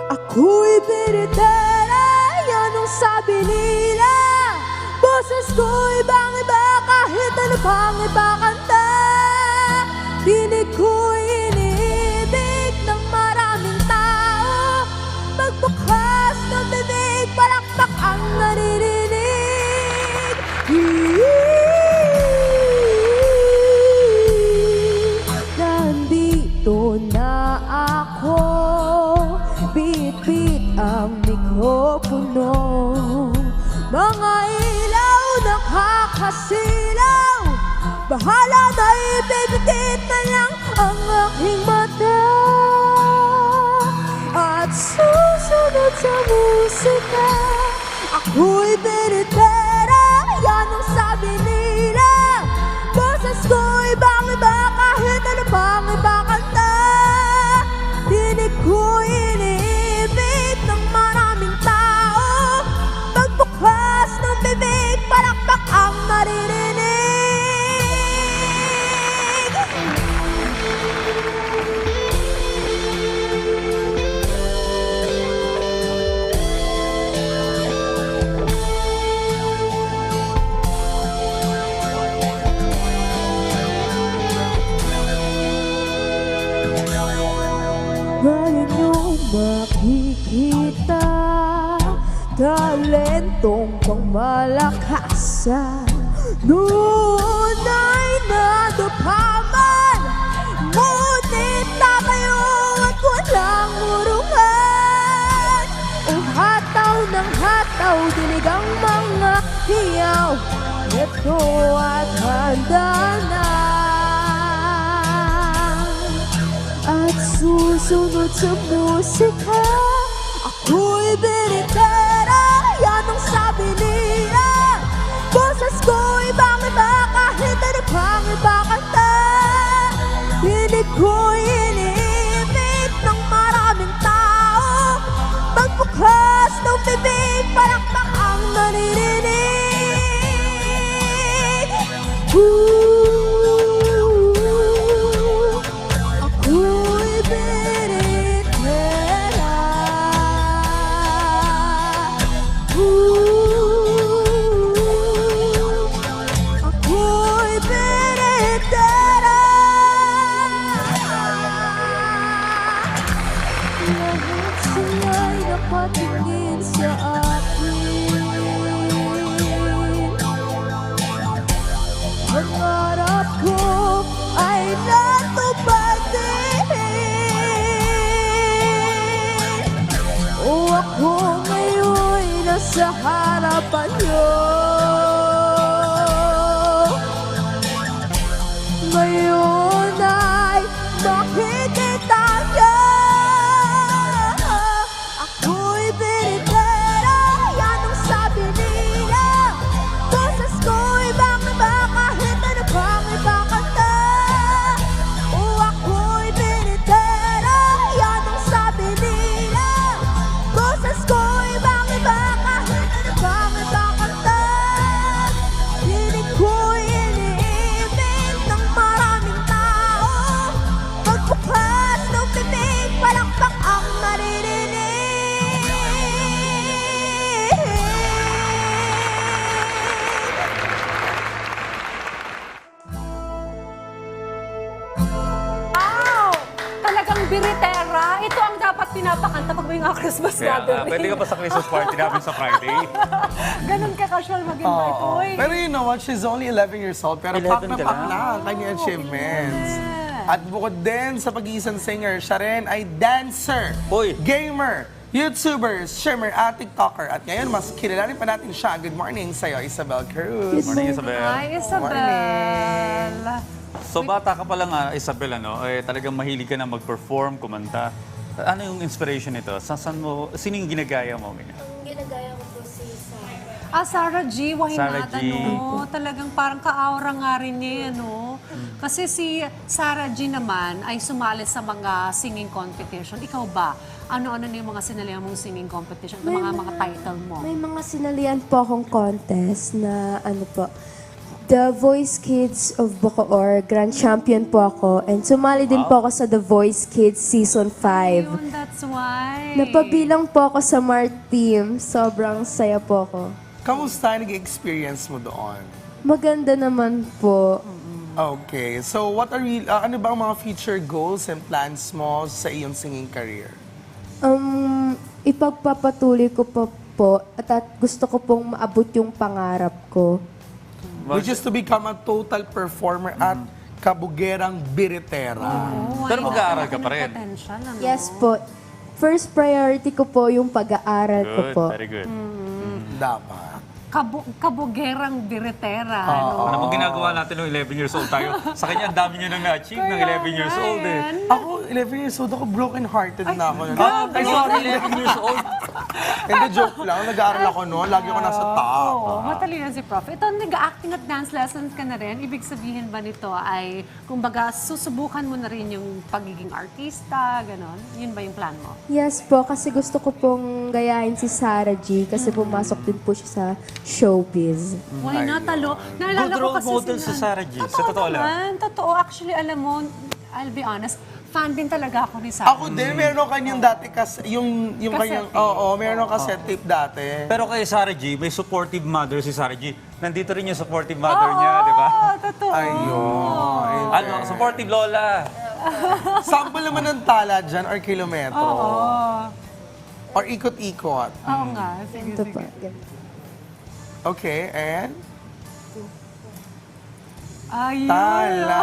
Ako'y biritera, yan ang sabi nila. Boses ko'y bang-iba kahit ano pang ipakanta. Dinig ko'y iniibig ng maraming tao. Magbukas ng bibig, palakpak ang naririnig. Nandito na ako, bit-bit ang mikropono. Mga ilaw nakakasilaw, bahala na ibibitit na lang ang aking mata. At susunod sa musika, ako'y biritera, yan ang sabi nila. Boses ko'y bang-iba kahit ano pang ipakanta. Dinig ko'y iniibig ng maraming tao. Pagbukas ng bibig, palakpak ang maririnig. Ngayon yung makikita, talentong pangmalakasan. Noon ay nadupaman, ngunit tabayo at walang urungan. Ang hataw ng hataw, dinig ang mga hiyaw. Ito at handa na. At susunod sa musika, ako'y biritera, yan ang sabi nila. Boses ko'y bang-iba kahit ano pang ipakanta. Dinig ko'y iniibig ng maraming tao. Pagbukas ng bibig, palakpak ang naririnig. Ako'y biritera. Ako'y biritera. Lahat sila'y nakatingin sa akin. Pangarap ko ay natupad din. O ako ngayon nasa harapan niyo. Ngayon ay makikita niyo. Ako'y biritera, yan ang sabi nila. Boses ko'y bang-iba kahit ano pang ipakanta. O ako'y biritera, yan ang sabi nila. Boses ko'y bang-iba kahit ano pang ipakanta. Dinig ko'y iniibig ng maraming tao. Pagbukas ng bibig, palakpak ang naririnig. Wow! Talagang biritera. Ito ang dapat pinapakanta pag may mga Christmas gathering. Pwede ka pa sa Christmas party namin sa Friday. Ganun ka-casual mag-invite. Uy. Pero you know what? She's only 11 years old, pero 11 pak na ka pak lang. na ang kanyang achievements. Yeah. At bukod din sa pag-iisang singer, siya rin ay dancer, Uy. gamer, YouTuber, streamer at TikToker. At ngayon, mas kilalanin pa natin siya. Good morning sa'yo, Isabel Cruz. Morning, Isabel. Hi, Isabel. So bata ka pa lang, Isabel, talagang mahilig ka na mag-perform, kumanta. Ano yung inspiration nito? Sino yung ginagaya mo? Ginagaya ko po si Sarah. Sarah G, why Sarah not? G. Talagang parang ka-aura nga rin niya, ano? Kasi si Sarah G naman ay sumali sa mga singing competition. Ikaw ba? Ano-ano na yung mga sinalihan mong singing competition? Mga title mo? May mga sinalian po akong contest na ano po, The Voice Kids of Bacoor, Grand Champion po ako. And sumali din po ako sa The Voice Kids Season 5. Yun, that's why. Napabilang po ako sa Mart Team. Sobrang saya po ako. Kamusta nag-experience mo doon? Maganda naman po. Okay. So, ano ba ang mga future goals and plans mo sa iyong singing career? Ipagpapatuloy ko pa po at gusto ko pong maabot yung pangarap ko. Which is to become a total performer at kabugerang biritera. Oh, Pero ay, mag-aaral ka naku, pa rin. potential, ano? Yes po. First priority ko po yung pag-aaral ko Good, po. very good. Dapat. Kabugerang biretera. ano? Ano mo ginagawa natin nung 11 years old tayo? Sa kanya, ang dami nyo nang na-achieve ng 11 years old eh. Ako, 11 years old ako, broken-hearted na ako. Ay, sorry, 11 years old. Hindi, joke lang. Nag-aaral ako noon. Lagi ako nasa top. Oo, matalino si Prof. Ito, nag-acting at dance lessons ka na rin. Ibig sabihin ba nito ay, kumbaga, susubukan mo na rin yung pagiging artista, ganon? Yun ba yung plan mo? Yes po, kasi gusto ko pong gayahin si Sarah G kasi pumasok din po siya sa showbiz. Why not? Good role model sa Sarah G. Sa totoo lang. naman. Totoo. Actually, alam mo, I'll be honest, fan din talaga ako ni Sarah. Ako din, meron kanyang dati yung kanyang, Cassette tape. meron cassette tape dati. Pero kay Sarah G, may supportive mother si Sarah G. Nandito rin yung supportive mother niya, di ba? Oo, totoo. Ayun. Ano, supportive lola. Sample naman ng tala dyan or kilometro. Or ikot-ikot. Oo nga. Sige, Ito sige. po. Ganun. Okay, and? Ayun. Tala.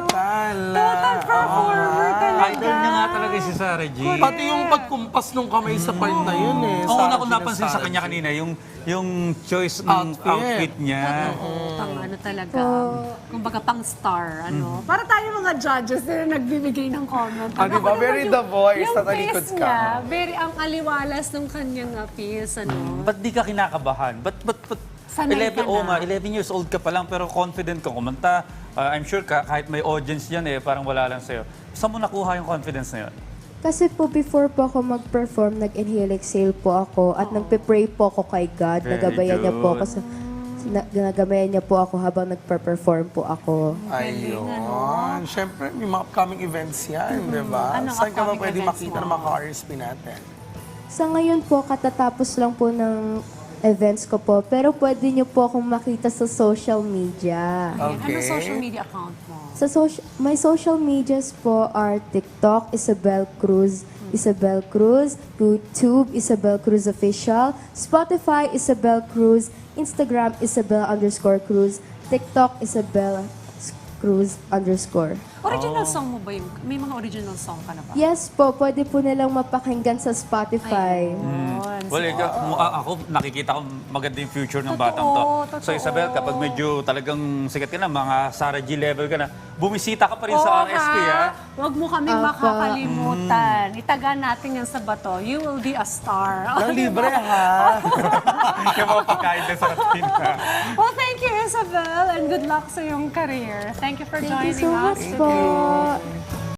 Total performer talaga. Idol niya nga talaga si Sarah G. Pati yung pagkumpas ng kamay sa part na yun eh. Oo, Sarah ako G napansin sa Sarah kanya G. kanina, yung choice ng Outfit. outfit niya. Pang ano talaga. Kumbaga pang star. Ano. Para tayo mga judges na nagbibigay ng comment. Ah, di ba? Ako Very naman The Voice, yung tatalikod face ka. niya, very ang aliwalas ng kanyang face. Ano. Ba't di ka kinakabahan? Ba't Sanay ka 11, oo na. nga, 11 years old ka pa lang pero confident ka kumanta. I'm sure kahit may audience yan parang wala lang sa'yo. Saan mo nakuha yung confidence na yun? Kasi po before po ako mag-perform, nag-inhale exhale po ako at nagpe-pray po ako kay God. Very Nagabayan niya po good. ako nagabayan niya po ako habang nagpe-perform po ako. Ayun. Siyempre, may mga upcoming events yan, di ba? Anong Saan ka ba upcoming pwede events makita mo? ng mga ka-RSP natin? Sa ngayon po, katatapos lang po ng events ko po. Pero pwede niyo po akong makita sa social media. Ano social media account mo? My social medias po are TikTok, Isabel Cruz, YouTube, Isabel Cruz Official, Spotify, Isabel Cruz, Instagram, Isabel_Cruz, TikTok, Isabel Cruz_. Original song mo ba yung... May mga original song ka na ba? Yes po, pwede po nilang mapakinggan sa Spotify. Ayun. Well, ako nakikita ko maganda yung future ng batang to. Totoo. So Isabel, kapag medyo talagang sikat ka na, mga Sarah G level ka na, bumisita ka pa rin Oo, sa RSP ha. Huwag mo kaming makakalimutan. Itaga natin yan sa bato. You will be a star. Nang libre, ha? Yung mga pagkain na sa kantina. Well, thank you, Isabel, and good luck sa iyong career. Thank you for Thank you joining so us much today. po.